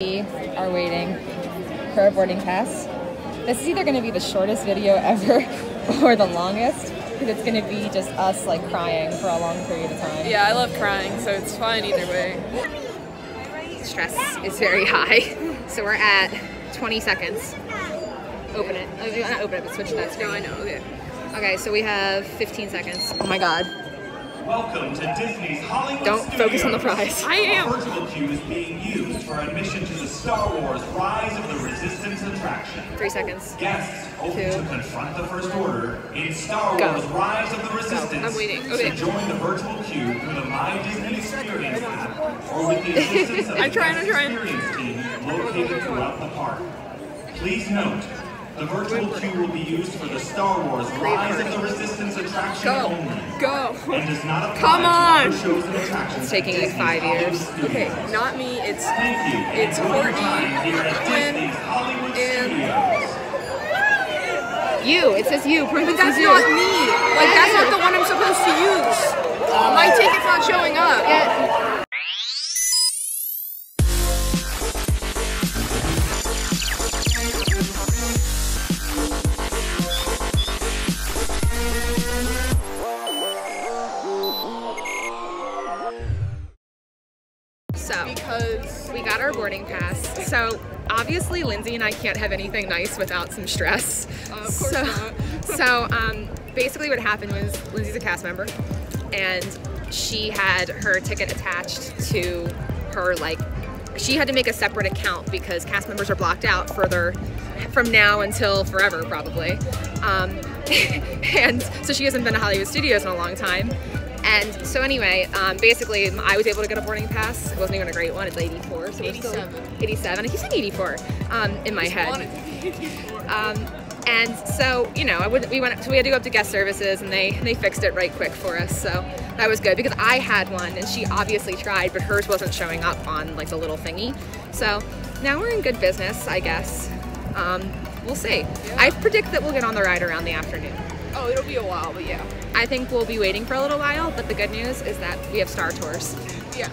We are waiting for our boarding pass. This is either going to be the shortest video ever or the longest, because it's going to be just us like crying for a long period of time. Yeah, I love crying, so it's fine either way. Stress is very high, so we're at 20 seconds. Open it. Not open it, but switch that screen. No, I know. Okay. Okay, so we have 15 seconds. Oh my god. Welcome to Disney's Hollywood Don't Studios. focus on the prize. I am. A virtual queue is being used for admission to the Star Wars Rise of the Resistance attraction. 3 seconds. Guests hoping 2. to confront the First Order in Star Go. Wars Rise of the Resistance. I'm waiting. Okay. So join the virtual queue through the My Disney Experience app or with the assistance of the I'm trying. Experience team located throughout the park. Please note, the virtual queue will be used for the Star Wars Rise of the Resistance attraction only. Go. And does not apply Come to on. other shows and attractions. It's taking like 5 years. Okay, not me. It's Thank you. It's Enjoy your Courtney, time here at Quinn, Disney's Hollywood and- Studios. You. It says you. Prove But it says that's you. not me. Like that's not the one I'm supposed to use. My ticket's not showing up. So, Because we got our boarding pass. So, obviously, Lindsay and I can't have anything nice without some stress. of course not. Basically what happened was Lindsay's a cast member, and she had her ticket attached to her, like, she had to make a separate account because cast members are blocked out further from now until forever, probably. And so she hasn't been to Hollywood Studios in a long time. And so anyway, basically I was able to get a boarding pass. It wasn't even a great one, it's 84. So 87. 87, I keep saying 84 in my head. wanted to be 84. And so, you know, we had to go up to guest services, and they fixed it right quick for us. So that was good because I had one, and she obviously tried, but hers wasn't showing up on like the little thingy. So now we're in good business, I guess. We'll see. Yeah. I predict that we'll get on the ride around the afternoon. Oh, it'll be a while, but yeah. I think we'll be waiting for a little while, but the good news is that we have Star Tours. Yeah.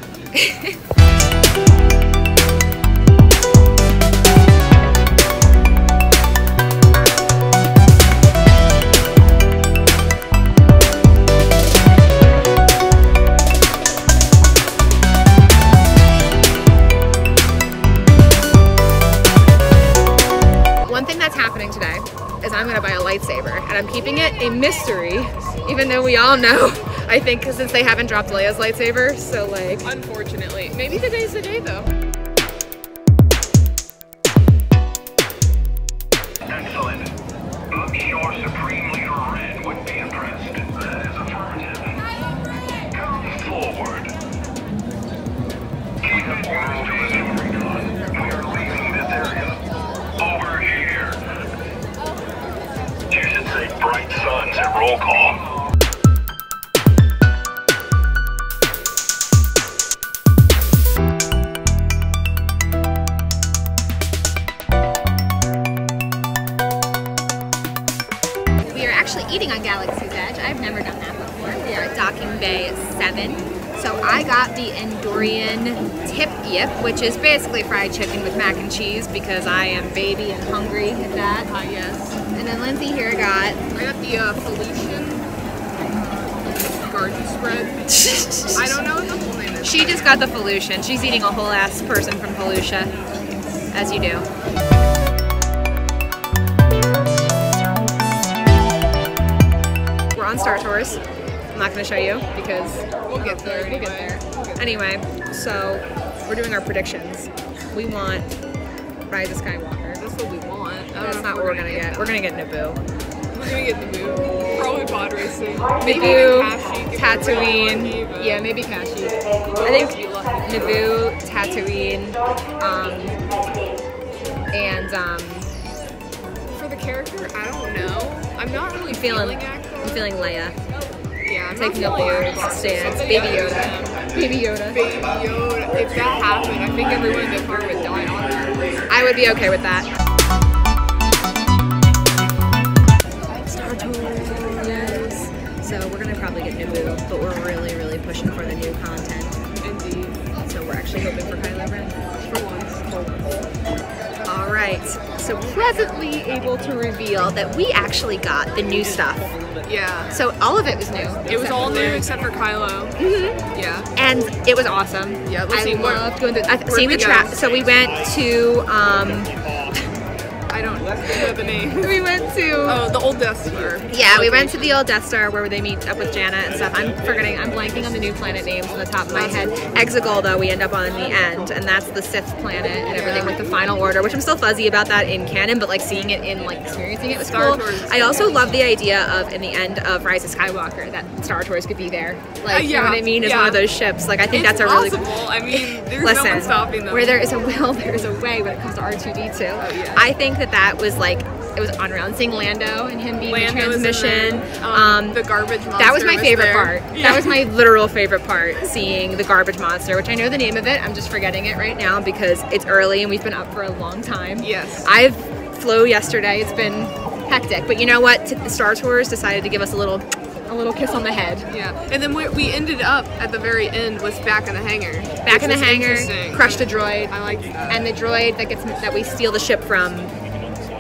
One thing that's happening today is I'm gonna buy a lightsaber, and I'm keeping it a mystery, even though we all know, I think, since they haven't dropped Leia's lightsaber, so like... Unfortunately. Maybe today's the day though. Excellent. I'm sure Supreme Leader Red would be impressed. That is affirmative. Come forward. We have orders to resume recon. We are leaving this area. Over here. You should say bright suns at roll call. We are actually eating on Galaxy's Edge. I've never done that before. We are at Docking Bay 7. So I got the Endorian Tip Yip, which is basically fried chicken with mac and cheese because I am baby and hungry at that. Yes. And then Lindsay here got... I got the Felician garden spread. I don't know what the whole name is. She just got the Felucian. She's eating a whole ass person from Felucia, as you do. We're on Star Tours. I'm not going to show you because We'll get there we'll get anyway. there. Anyway, so we're doing our predictions. We want Rise of Skywalker. That's what we want. I don't That's know not if what we're going to get. We're going to get Naboo. We're gonna get the boo. Probably pod racing. Maybe Naboo, even Kashyyyk if we're Tatooine. really lucky, but Yeah, maybe Kashyyyk. I we'll think be lucky. Naboo, Tatooine, and For the character, I don't know. I'm not really I'm feeling Axel. feeling Leia. Yeah, I'm Taking not a feeling bold Axel. stance. Something Baby else. Yoda. Baby Yoda. Baby Yoda. If that happened, I think everyone in the car would die on that. I would be okay with that. Star Tours. So we're gonna probably get Naboo, but we're really, really pushing for the new content. Indeed. So we're actually hoping for Kylo Ren. For once. right, so presently able to reveal that we actually got the new stuff. Yeah. So all of it was new. It was all new except for Kylo. Yeah. And it was awesome. Yeah, let's see. I loved going through, where'd seeing we the go? track. So we went to, I don't know the name. we went to, Oh, the old Death Star. yeah, we went to the old Death Star where they meet up with Janet and stuff. I'm blanking on the new planet names on the top of my head. Exegol, we end up on in the end, and that's the Sith planet and everything with the Final Order, which I'm still fuzzy about that in canon, but like seeing it in like experiencing it was Star cool. Tours. I also love the idea of in the end of Rise of Skywalker that Star Tours could be there. Like, you know what I mean? As one of those ships. Like I think that's a really possible. I mean, there's Listen, no one stopping them. where there is a will, there is a way when it comes to R2-D2. yeah. I think that was like, it was unreal. And seeing Lando and him being Lando the was in transmission. there. The garbage monster That was my favorite there. part. Yeah. That was my literal favorite part, seeing the garbage monster, which I know the name of it. I'm just forgetting it right now because it's early and we've been up for a long time. Yes. I flew yesterday. It's been hectic. But you know what? The Star Tours decided to give us a little kiss on the head. Yeah, and then we ended up at the very end with back in the hangar. Back in the hangar, crushed a droid. I like that. And the droid that we steal the ship from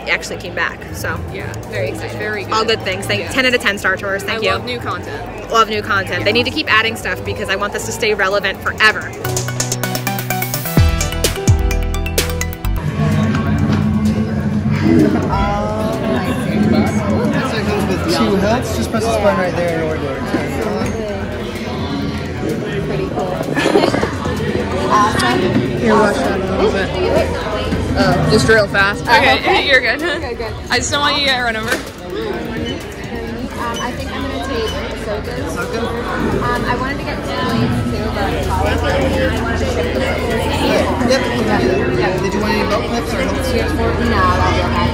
actually came back. So Yeah, very excited. very good. All good things. Yeah. 10 out of 10 Star Tours. Thank you. I love new content. Love new content. They need to keep adding stuff because I want this to stay relevant forever. So it goes with 2 hilts. Just press this button right there in order. Pretty cool. Here, watch that a little bit. Just real fast. Okay, you're good. Okay, good. I just don't want you to get run over. I think I'm going to take Ahsoka's. I wanted to get blades too, but I wanted to take the Yep, you can do that. Did you want any belt clips or hilts? No, that'll be okay.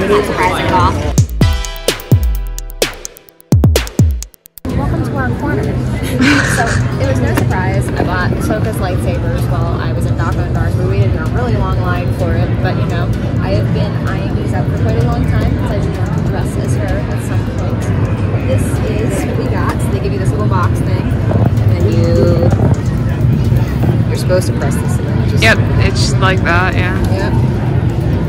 Not surprising at all. Welcome to our corner. So, it was no surprise. I bought Ahsoka's lightsabers while I was in Daco and Dars. We waited in a really long line for it, but you know, I have been eyeing these up for quite a long time because I do want to dress as her at some point. This is what we got. So they give you this little box thing, and then you're supposed to press this in. Yep, it's just like that, yeah. Yep.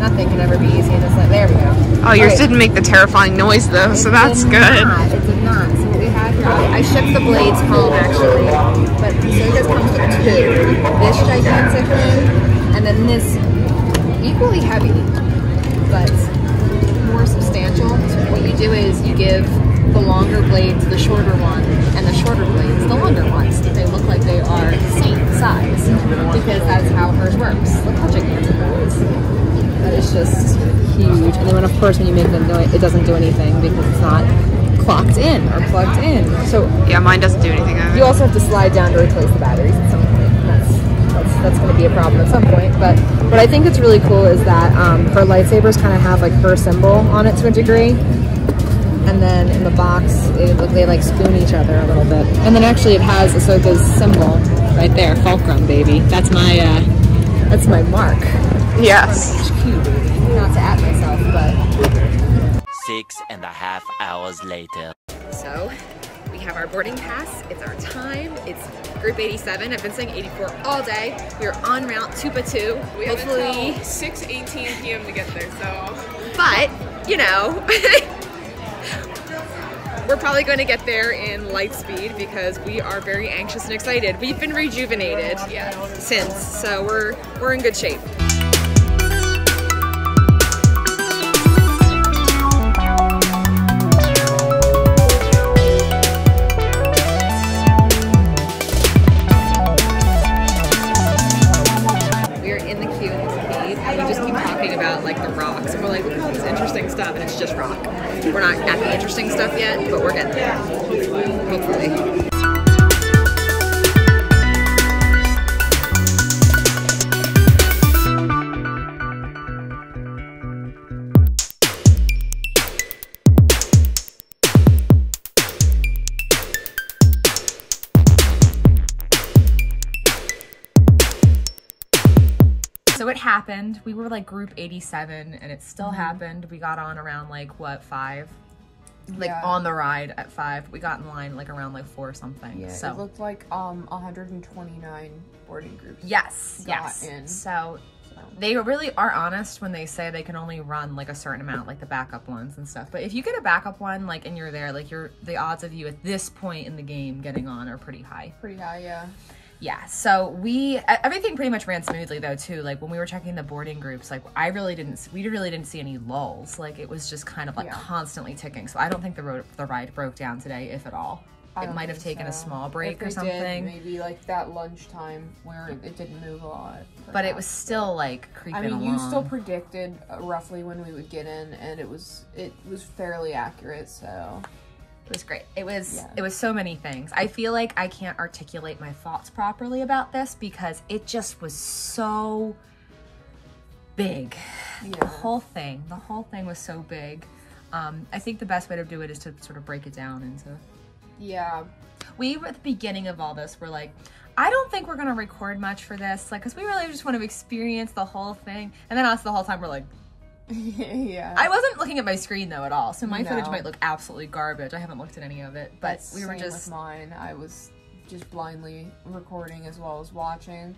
Nothing can ever be easy in this life. There we go. Oh, yours Right. didn't make the terrifying noise though, so that's good. It did not. So what we have here, I shipped the blades home actually, but Ahsoka's comes with 2. This gigantic thing, and then this equally heavy, but more substantial. So what you do is you give the longer blades the shorter one, and the shorter blades the longer ones. They look like they are the same size, because that's how hers works. Look how gigantic that is. That is just huge. And then of course when you make the noise, it doesn't do anything because it's not clocked in or plugged in. So Yeah, mine doesn't do anything either. you also have to slide down to replace the batteries at some point. That's going to be a problem at some point. But what I think is really cool is that her lightsabers kind of have like her symbol on it to a degree. And then in the box, they like spoon each other a little bit. And then actually it has Ahsoka's symbol right there, Fulcrum, baby. That's my mark. Yes. HQ, baby. Not to at myself, but 6.5 hours later. so we have our boarding pass. It's our time. It's group 87. I've been saying 84 all day. We are en route to Batu. We have Hopefully, until 6:18 p.m. to get there, so. but you know, we're probably going to get there in light speed because we are very anxious and excited. We've been rejuvenated since, so we're in good shape. Like the rocks, and we're like, look at all this interesting stuff, and it's just rock. We're not at the interesting stuff yet, but we're getting there. Hopefully. So it happened. We were like group 87 and it still happened. We got on around like what, 5? Like on the ride at 5. We got in line like around like 4 something. Yeah, so it looked like 129 boarding groups. yes. got in. So They really are honest when they say they can only run like a certain amount, like the backup ones and stuff. But if you get a backup one, like, and you're there, like, the odds of you at this point in the game getting on are pretty high. Pretty high, yeah. Yeah, so everything pretty much ran smoothly though too. Like when we were checking the boarding groups, like we really didn't see any lulls. Like it was just kind of like constantly ticking. So I don't think the ride broke down today, if at all. It might have taken a small break or something. Maybe like that lunchtime where it didn't move a lot. But it was still like creeping along. I mean, you still predicted roughly when we would get in, and it was fairly accurate. So it was great. It was so many things. I feel like I can't articulate my thoughts properly about this because it just was so big. Yeah. The whole thing was so big. I think the best way to do it is to sort of break it down into. Yeah. We were at the beginning of all this, we're like, I don't think we're gonna record much for this, like, cause we really just want to experience the whole thing. And then us the whole time we're like, yeah. I wasn't looking at my screen though at all, so my footage might look absolutely garbage. I haven't looked at any of it, but we were just. With mine, I was just blindly recording as well as watching.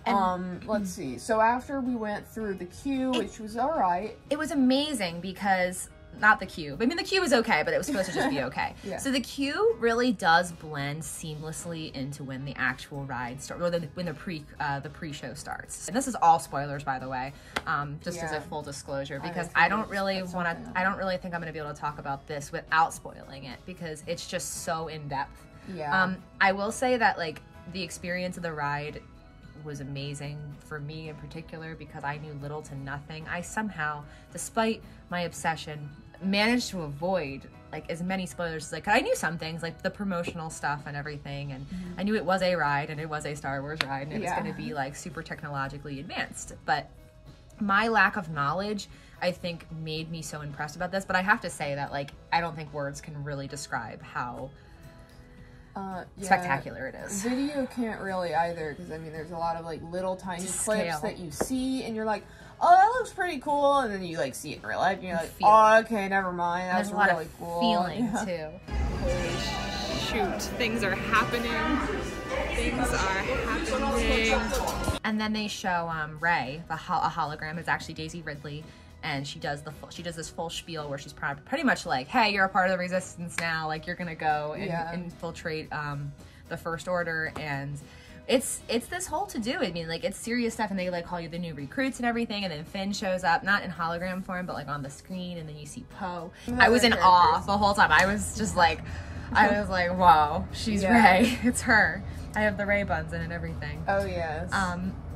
Let's see. So after we went through the queue, which was all right. It was amazing because. Not the queue. I mean, the queue was okay, but it was supposed to just be okay. Yeah. So the queue really does blend seamlessly into when the actual ride starts, or when the pre-show starts. And this is all spoilers, by the way, just as a full disclosure, because I don't really think I'm going to be able to talk about this without spoiling it, because it's just so in depth. Yeah. I will say that like the experience of the ride was amazing for me in particular because I knew little to nothing. I somehow, despite my obsession, managed to avoid like as many spoilers as I could. I knew some things like the promotional stuff and everything, and I knew it was a ride and it was a Star Wars ride and it was going to be like super technologically advanced. But my lack of knowledge, I think, made me so impressed about this. But I have to say that like I don't think words can really describe how spectacular it is. Video can't really either, because I mean there's a lot of like little tiny clips that you see and you're like, oh, that looks pretty cool, and then you like see it in real life and you're like, oh, okay, never mind, that's really cool. Feeling too. Holy shoot, things are happening. And then they show Rey, a hologram. It's actually Daisy Ridley. And she does this full spiel where she's pretty much like, hey, you're a part of the Resistance now. Like, you're gonna go and infiltrate the First Order. And it's this whole to-do. I mean, like, it's serious stuff. And they like call you the new recruits and everything. And then Finn shows up, not in hologram form, but like on the screen. And then you see Poe. I was in awe the whole time. I was just like, whoa, she's Rey. It's her. I have the Rey buns in and everything. Oh yes.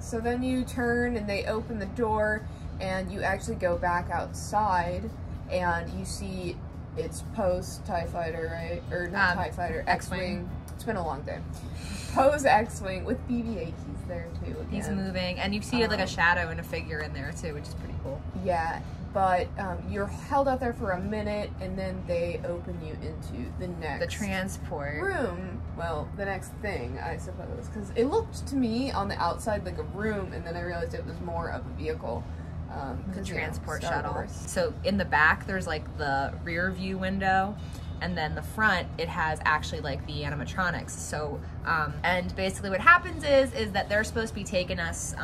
So then you turn and they open the door. And you actually go back outside, and you see it's Poe's TIE Fighter, right? Or not TIE Fighter, X-Wing. It's been a long day. Poe's X-Wing with BB-8. He's there too. Again. He's moving, and you see like a shadow and a figure in there too, which is pretty cool. Yeah, but you're held out there for a minute, and then they open you into the transport room. Well, the next thing, I suppose, because it looked to me on the outside like a room, and then I realized it was more of a vehicle. The transport shuttle. So in the back there's like the rear view window, and then the front it has actually like the animatronics. So and basically what happens is that they're supposed to be taking us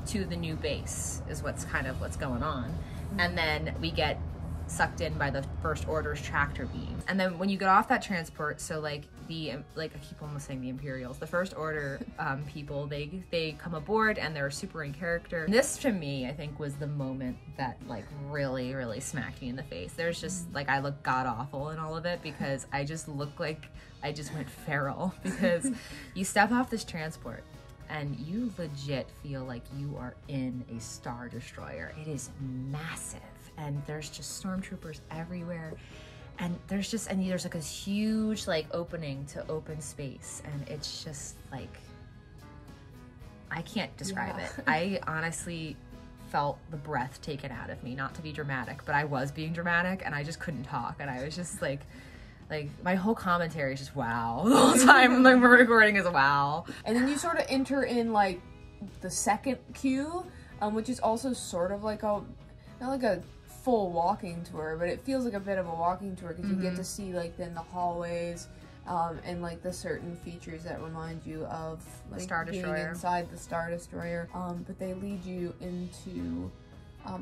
to the new base is what's going on. And then we get sucked in by the First Order's tractor beam. And then when you get off that transport, so like I keep almost saying the Imperials, the First Order people, they come aboard and they're super in character. And this to me, I think, was the moment that like really, really smacked me in the face. There's just like, I look god awful in all of it because I just look like I just went feral because you step off this transport and you legit feel like you are in a Star Destroyer. It is massive. And there's just stormtroopers everywhere, and there's like this huge like opening to open space, and it's just like I can't describe it. I honestly felt the breath taken out of me, not to be dramatic, but I was being dramatic, and I just couldn't talk, and I was just like my whole commentary is just wow the whole time. Like we're recording is wow. And then you sort of enter in like the second queue, which is also sort of like not like a full walking tour, but it feels like a bit of a walking tour because you get to see like then the hallways and like the certain features that remind you of like Star being Destroyer. inside the Star Destroyer. But they lead you into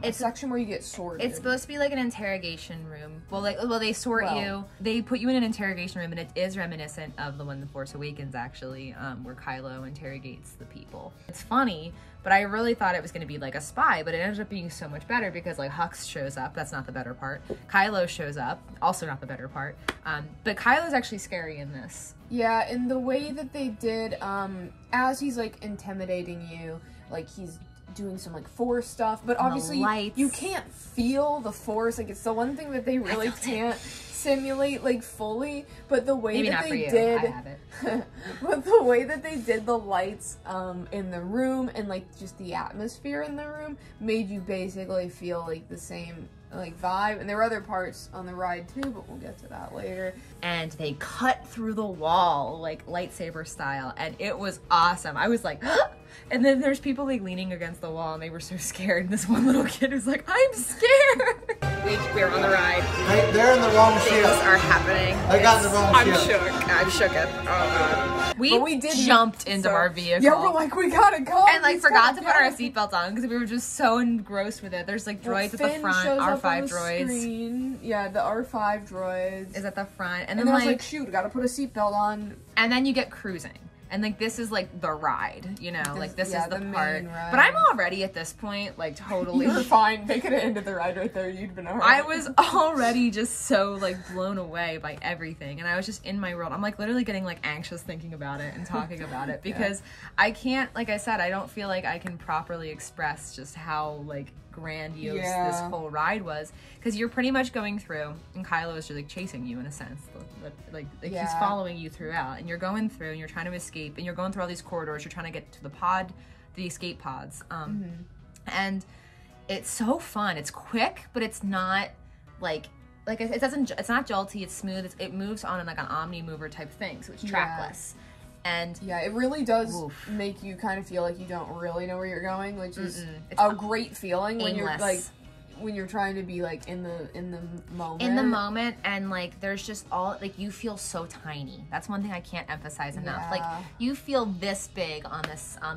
a section where you get sorted. It's supposed to be like an interrogation room. Well, they sort you. They put you in an interrogation room, and it is reminiscent of the one in The Force Awakens, actually, where Kylo interrogates the people. It's funny, but I really thought it was going to be like a spy, but it ended up being so much better because like Hux shows up. That's not the better part. Kylo shows up. Also not the better part. But Kylo's actually scary in this. Yeah, and the way that they did, as he's like intimidating you, like he's doing some like Force stuff, but obviously you can't feel the Force. Like it's the one thing that they really can't simulate like fully. But the way that they did, I have it. but the way that they did the lights in the room and like just the atmosphere in the room made you basically feel like the same like vibe. And there were other parts on the ride too, but we'll get to that later. And they cut through the wall like lightsaber style, and it was awesome. I was like, and then there's people like leaning against the wall, and they were so scared. And this one little kid was like, "I'm scared." We're on the ride. They're in the wrong Things ship. are happening. I got in the wrong I'm ship. shook. I'm shooketh. Oh god. We jumped into our vehicle. Yeah, we're like, we gotta go. And like forgot to put our seatbelts on because we were just so engrossed with it. There's like droids at the front, R5 droids. Screen. Yeah, the R5 droids is at the front, and then I was like, shoot, gotta put a seatbelt on. And then you get cruising. And like this is like the ride, you know, like this is the part. Ride. But I'm already at this point like totally. You were fine. They could have ended the ride right there. You'd been alright. I was already just so like blown away by everything, and I was just in my world. I'm like literally getting like anxious thinking about it and talking about it because I can't, like I said, I don't feel like I can properly express just how like grandiose this whole ride was, because you're pretty much going through, and Kylo is just like chasing you in a sense, like he's following you throughout, and you're going through and you're trying to escape, and you're going through all these corridors, you're trying to get to the escape pods, and it's so fun. It's quick, but it's not like it's not jolty, it's smooth, it moves on like an omni mover type thing, so it's trackless. And yeah, it really does make you kind of feel like you don't really know where you're going, which is a great feeling when you're like when you're trying to be like in the moment. And like there's just all like you feel so tiny. That's one thing I can't emphasize enough. Like you feel this big on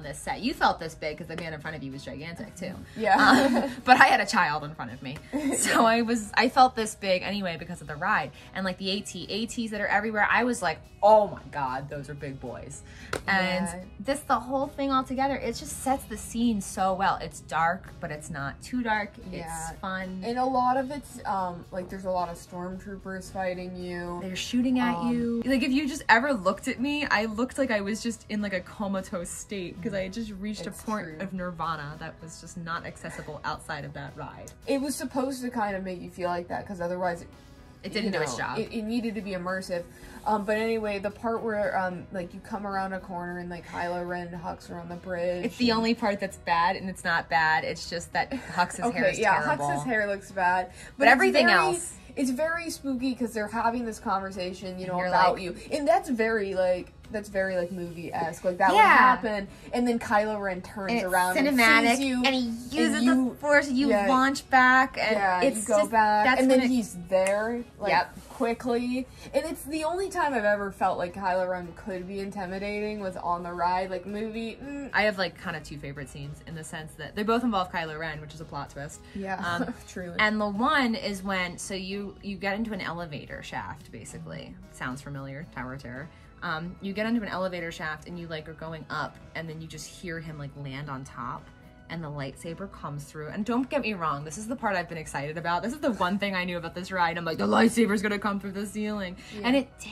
this set. You felt this big because the man in front of you was gigantic too. But I had a child in front of me, so I felt this big anyway because of the ride, and like the ATs that are everywhere. I was like, oh my god, those are big boys. And the whole thing all together, it just sets the scene so well. It's dark, but it's not too dark. It's fun. And a lot of it's, like, there's a lot of stormtroopers fighting you. They're shooting at you. Like, if you just ever looked at me, I looked like I was just in, like, a comatose state, because I had just reached a point of nirvana that was just not accessible outside of that ride. It was supposed to kind of make you feel like that, because otherwise it didn't do its job. It needed to be immersive. But anyway, the part where, like, you come around a corner and, like, Kylo Ren and Hux are on the bridge. It's the only part that's bad, and it's not bad. It's just that Hux's hair is terrible. Hux's hair looks bad. But everything else. It's very spooky because they're having this conversation, you know, about you. And that's very, like, movie-esque. Like, that would happen. And then Kylo Ren turns around cinematic, and sees you. And he uses the Force, you launch back, and you go back. And then he's there, like, quickly. And it's the only time I've ever felt like Kylo Ren could be intimidating was on the ride. Like, movie. I have, like, kind of two favorite scenes in the sense that they both involve Kylo Ren, which is a plot twist. Yeah, truly. And the one is when, so you get into an elevator shaft, basically. Sounds familiar, Tower of Terror. You get into an elevator shaft and you like are going up, and then you just hear him like land on top, and the lightsaber comes through. And don't get me wrong, this is the part I've been excited about. This is the one thing I knew about this ride. I'm like, the lightsaber's gonna come through the ceiling. And it did.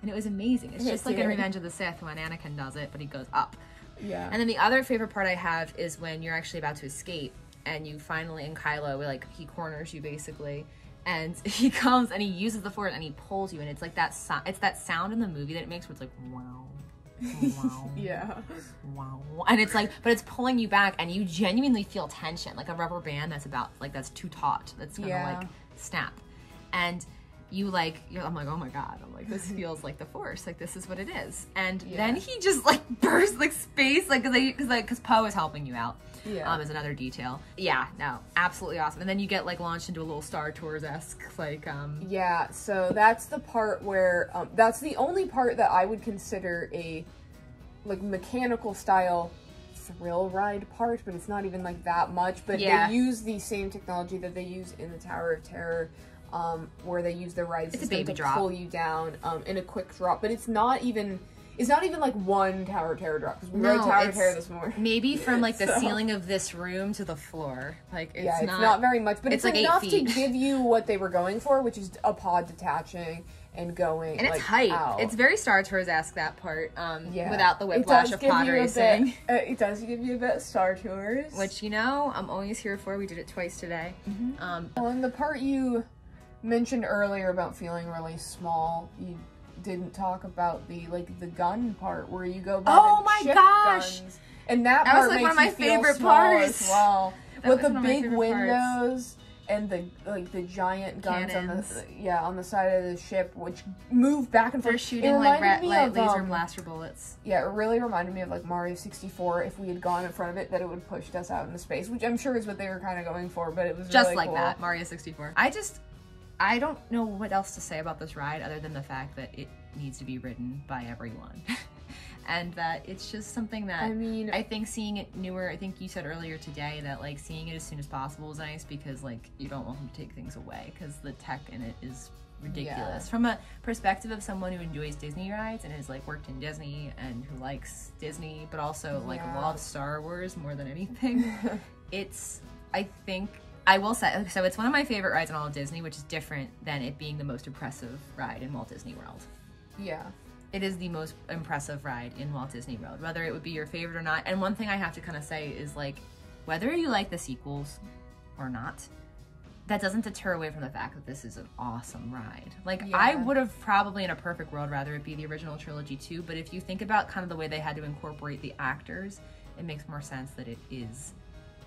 And it was amazing. It's just like in Revenge of the Sith when Anakin does it, but he goes up. Yeah. And then the other favorite part I have is when you're actually about to escape, and you finally, in Kylo, like he corners you basically, and he comes and he uses the Force and he pulls you, and it's like that it's that sound in the movie that it makes where it's like wow, wow, wow, and it's like, but it's pulling you back, and you genuinely feel tension, like a rubber band that's too taut, that's gonna like snap, and I'm like, oh my God, I'm like, this feels like the Force, like this is what it is. And then he just like bursts like space, like because Poe is helping you out. Yeah. Is another detail. Yeah, no, absolutely awesome. And then you get like launched into a little Star Tours-esque like Yeah, so that's the part where that's the only part that I would consider a like mechanical style thrill ride part, but it's not even like that much. But they use the same technology that they use in the Tower of Terror, where they use the ride system to pull you down in a quick drop. But it's not even like one Tower of Terror drop, because we rode Tower of Terror this morning. Maybe from like the ceiling of this room to the floor. Like it's not very much, but it's like enough 8 to feet. give you what they were going for, which is a pod detaching and going. And it's like, height. out. It's very Star Tours-esque, that part. Without the whiplash of pod racing. It does give you a bit of Star Tours, which I'm always here for. We did it twice today. And the part you mentioned earlier about feeling really small, you didn't talk about the gun part where you go by the ship guns. And that part was like makes one of my you feel favorite small parts as well. With the big windows parts. And the giant guns Cannons. on the side of the ship, which move back and forth. They're shooting like laser blaster bullets. Yeah, it really reminded me of like Mario 64. If we had gone in front of it, that it would have pushed us out into space, which I'm sure is what they were kind of going for. But it was just really like cool. that, Mario 64. I don't know what else to say about this ride other than the fact that it needs to be ridden by everyone. And that it's just something that, I think seeing it newer, I think you said earlier today that like seeing it as soon as possible is nice, because like you don't want them to take things away, because the tech in it is ridiculous. From a perspective of someone who enjoys Disney rides and has like worked in Disney and who likes Disney but also like loves Star Wars more than anything, I will say, so it's one of my favorite rides in all of Disney, which is different than it being the most impressive ride in Walt Disney World. Yeah. It is the most impressive ride in Walt Disney World, whether it would be your favorite or not. And one thing I have to kind of say is like, whether you like the sequels or not, that doesn't deter away from the fact that this is an awesome ride. Like, I would have probably in a perfect world rather it be the original trilogy too, but if you think about kind of the way they had to incorporate the actors, it makes more sense that it is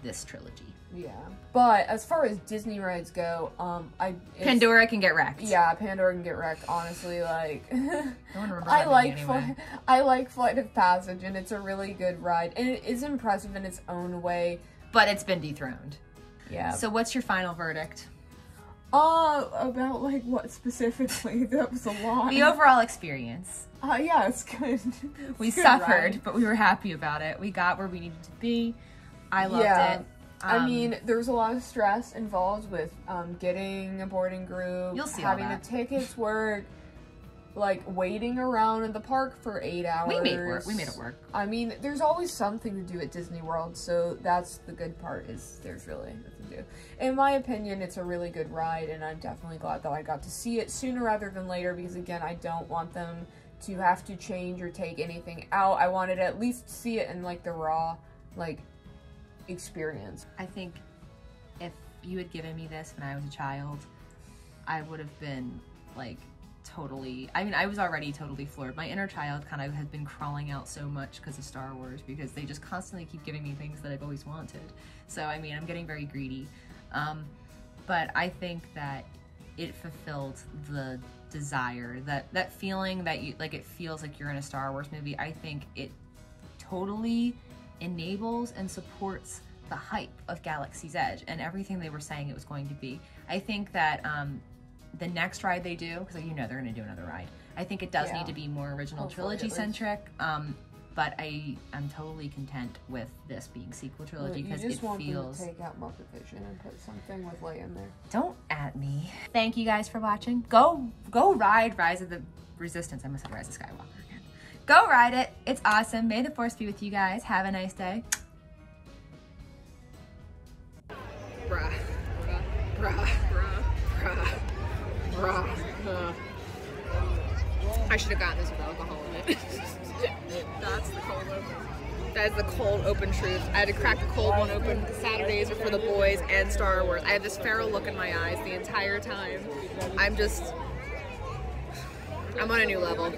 this trilogy. Yeah, but as far as Disney rides go, Pandora can get wrecked. Yeah, Pandora can get wrecked. Honestly, like I like Flight of Passage, and it's a really good ride, and it is impressive in its own way. But it's been dethroned. Yeah. So what's your final verdict? About like what specifically? That was a lot. The overall experience. Yeah, it's good. We suffered, but we were happy about it. We got where we needed to be. I loved it. I mean, there's a lot of stress involved with getting a boarding group, having the tickets work, like waiting around in the park for 8 hours. We made it work. I mean, there's always something to do at Disney World, so that's the good part, is there's really nothing to do. In my opinion, it's a really good ride, and I'm definitely glad that I got to see it sooner rather than later, because again, I don't want them to have to change or take anything out. I wanted to at least see it in like the raw, like, experience. I think if you had given me this when I was a child, I would have been like totally, I mean, I was already totally floored. My inner child kind of had been crawling out so much because of Star Wars, because they just constantly keep giving me things that I've always wanted. So I mean, I'm getting very greedy, but I think that it fulfilled the desire, that feeling that you like, it feels like you're in a Star Wars movie. I think it totally enables and supports the hype of Galaxy's Edge and everything they were saying it was going to be. I think that the next ride they do, because you know they're going to do another ride, I think it does need to be more original trilogy centric, but I'm totally content with this being sequel trilogy, because it feels... You just want them to take out Muppet Vision and put something with Leia in there. Don't at me. Thank you guys for watching. Go ride Rise of the Resistance. I must have Rise of Skywalker. Go ride it. It's awesome. May the Force be with you guys. Have a nice day. Bruh. Bruh. Bruh. Bruh. Bruh. I should have gotten this with alcohol in it. That's the cold open. That is the cold open truth. I had to crack the cold one open. Saturdays are for the boys and Star Wars. I have this feral look in my eyes the entire time. I'm on a new level.